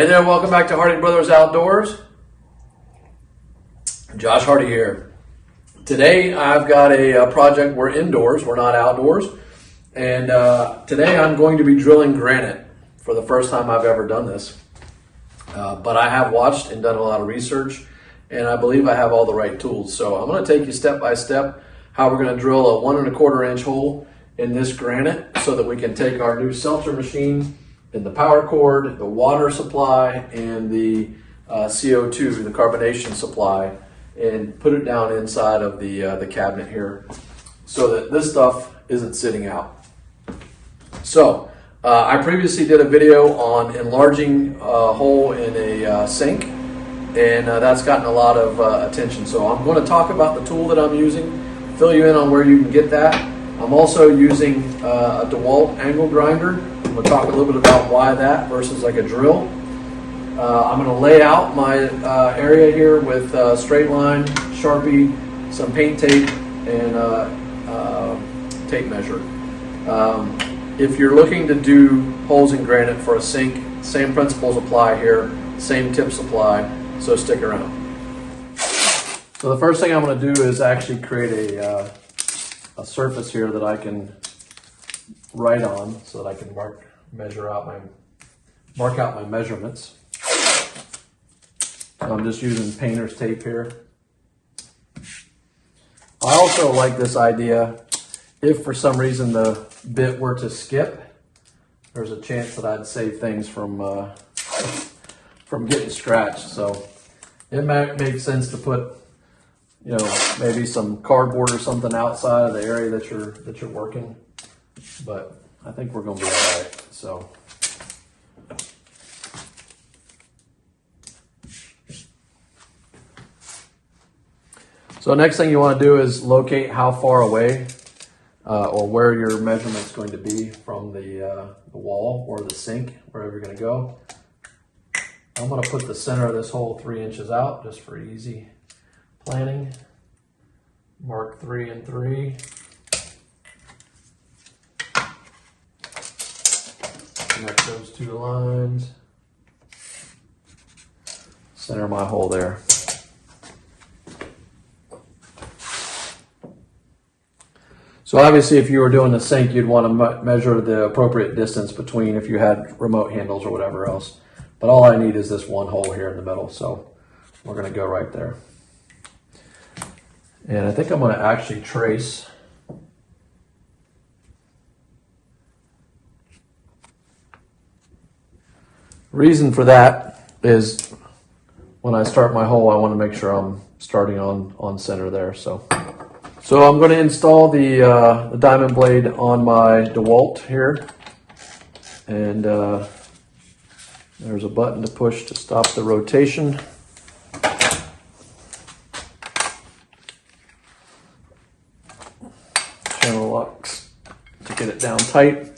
Hey there, welcome back to Hardy Brothers Outdoors. Josh Hardy here. Today I've got a project. We're indoors, we're not outdoors. And today I'm going to be drilling granite for the first time I've ever done this. But I have watched and done a lot of research, and I believe I have all the right tools. So I'm going to take you step by step how we're going to drill a 1 1/4 inch hole in this granite so that we can take our new seltzer machine and the power cord, the water supply, and the CO2, the carbonation supply, and put it down inside of the cabinet here so that this stuff isn't sitting out. So I previously did a video on enlarging a hole in a sink, and that's gotten a lot of attention. So I'm going to talk about the tool that I'm using, fill you in on where you can get that. I'm also using a DeWalt angle grinder. I'm going to talk a little bit about why that versus like a drill. I'm going to lay out my area here with straight line, Sharpie, some paint tape, and tape measure. If you're looking to do holes in granite for a sink, same principles apply here, same tips apply, so stick around. So the first thing I'm going to do is actually create a surface here that I can write on so that I can mark out my measurements. So I'm just using painter's tape here. I also like this idea. If for some reason the bit were to skip, there's a chance that I'd save things from getting scratched. So it might make sense to put, maybe some cardboard or something outside of the area that you're working. But I think we're going to be all right. So next thing you want to do is locate how far away or where your measurement's going to be from the wall or the sink, wherever you're going to go. I'm going to put the center of this hole 3 inches out just for easy planning. Mark 3 and 3. Connect those two lines. Center my hole there. So obviously if you were doing the sink, you'd want to measure the appropriate distance between if you had remote handles or whatever else. But all I need is this one hole here in the middle, so we're going to go right there. And I think I'm going to actually trace reason for that is when I start my hole, I want to make sure I'm starting on center there. So I'm going to install the diamond blade on my DeWalt here, and there's a button to push to stop the rotation. Channel locks to get it down tight.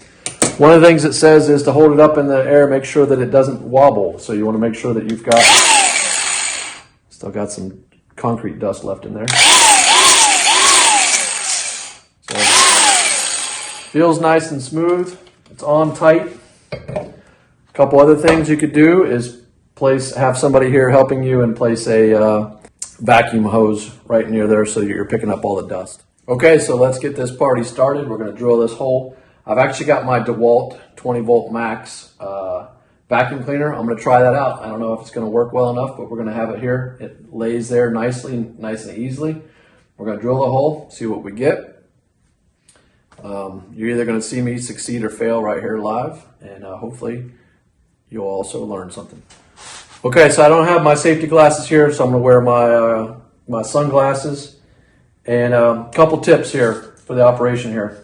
One of the things it says is to hold it up in the air, make sure that it doesn't wobble. So you want to make sure that you've still got some concrete dust left in there. So feels nice and smooth. It's on tight. A couple other things you could do is have somebody here helping you and place a vacuum hose right near there so you're picking up all the dust. Okay, so let's get this party started. We're going to drill this hole. I've actually got my DeWalt 20 volt max vacuum cleaner. I'm going to try that out. I don't know if it's going to work well enough, but we're going to have it here. It lays there nice and easily. We're going to drill the hole, see what we get. You're either going to see me succeed or fail right here live, and hopefully you'll also learn something. Okay, so I don't have my safety glasses here, so I'm going to wear my sunglasses. And a couple tips here for the operation here.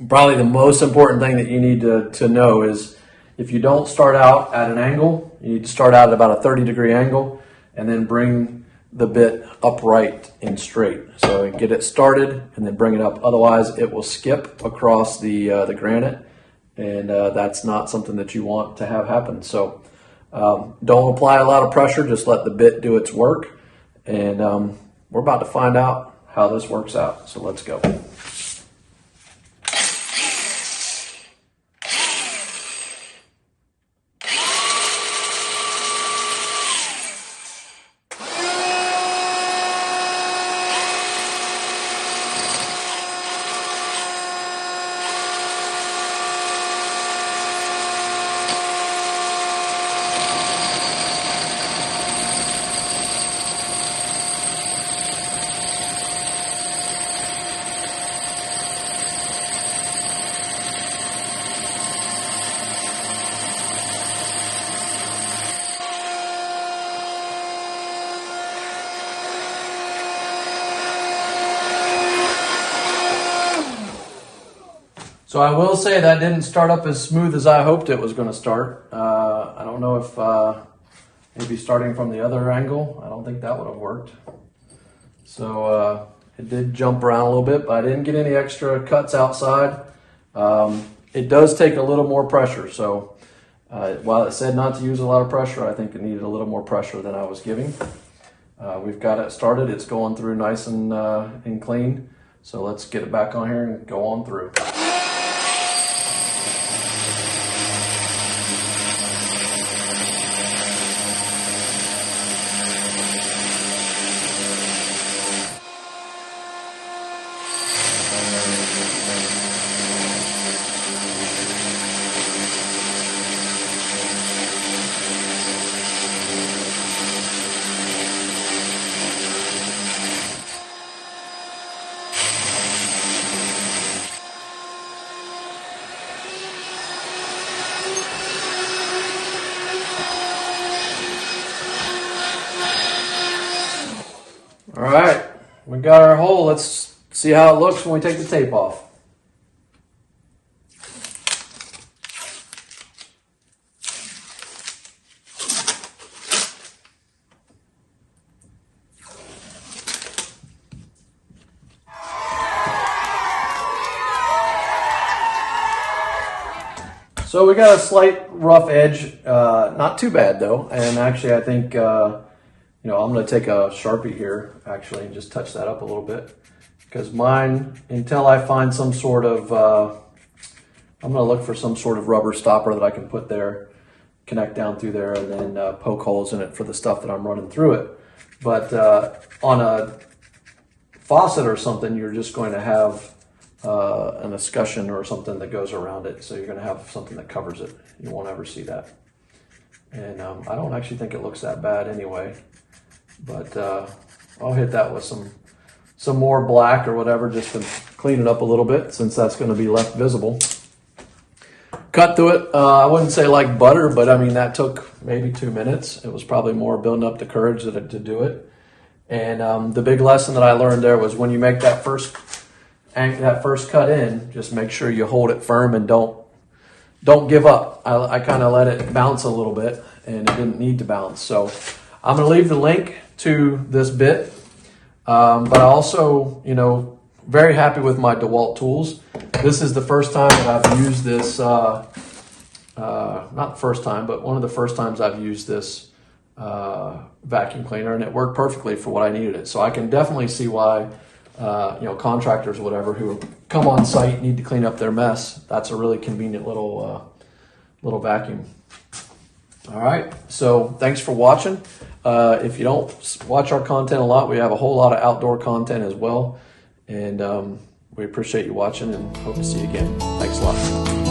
Probably the most important thing that you need to know is if you don't start out at an angle, you need to start out at about a 30-degree angle and then bring the bit upright and straight. So get it started and then bring it up. Otherwise, it will skip across the granite, and that's not something that you want to have happen. So don't apply a lot of pressure. Just let the bit do its work. And we're about to find out how this works out. So let's go. So I will say that didn't start up as smooth as I hoped it was going to start. I don't know if maybe starting from the other angle, I don't think that would have worked. So it did jump around a little bit, but I didn't get any extra cuts outside. It does take a little more pressure. So while it said not to use a lot of pressure, I think it needed a little more pressure than I was giving. We've got it started. It's going through nice and clean. So let's get it back on here and go on through. All right, we got our hole. Let's see how it looks when we take the tape off. So we got a slight rough edge, not too bad though. And actually I think, I'm going to take a Sharpie here actually and just touch that up a little bit, because mine, until I find some sort of, I'm going to look for some sort of rubber stopper that I can put there, connect down through there, and then poke holes in it for the stuff that I'm running through it. But on a faucet or something, you're just going to have an escutcheon or something that goes around it. So you're going to have something that covers it. You won't ever see that. And I don't actually think it looks that bad anyway. But I'll hit that with some more black or whatever just to clean it up a little bit, since that's going to be left visible. Cut through it. I wouldn't say like butter, but I mean, that took maybe 2 minutes. It was probably more building up the courage to do it. And the big lesson that I learned there was, when you make that first cut in, just make sure you hold it firm and don't give up. I kind of let it bounce a little bit, and it didn't need to bounce. So I'm going to leave the link to this bit, but I also, very happy with my DeWalt tools. This is the first time that I've used this, not the first time, but one of the first times I've used this vacuum cleaner, and it worked perfectly for what I needed it. So I can definitely see why, contractors or whatever who come on site need to clean up their mess. That's a really convenient little vacuum. All right, so thanks for watching. If you don't watch our content a lot, we have a whole lot of outdoor content as well. And we appreciate you watching, and hope to see you again. Thanks a lot.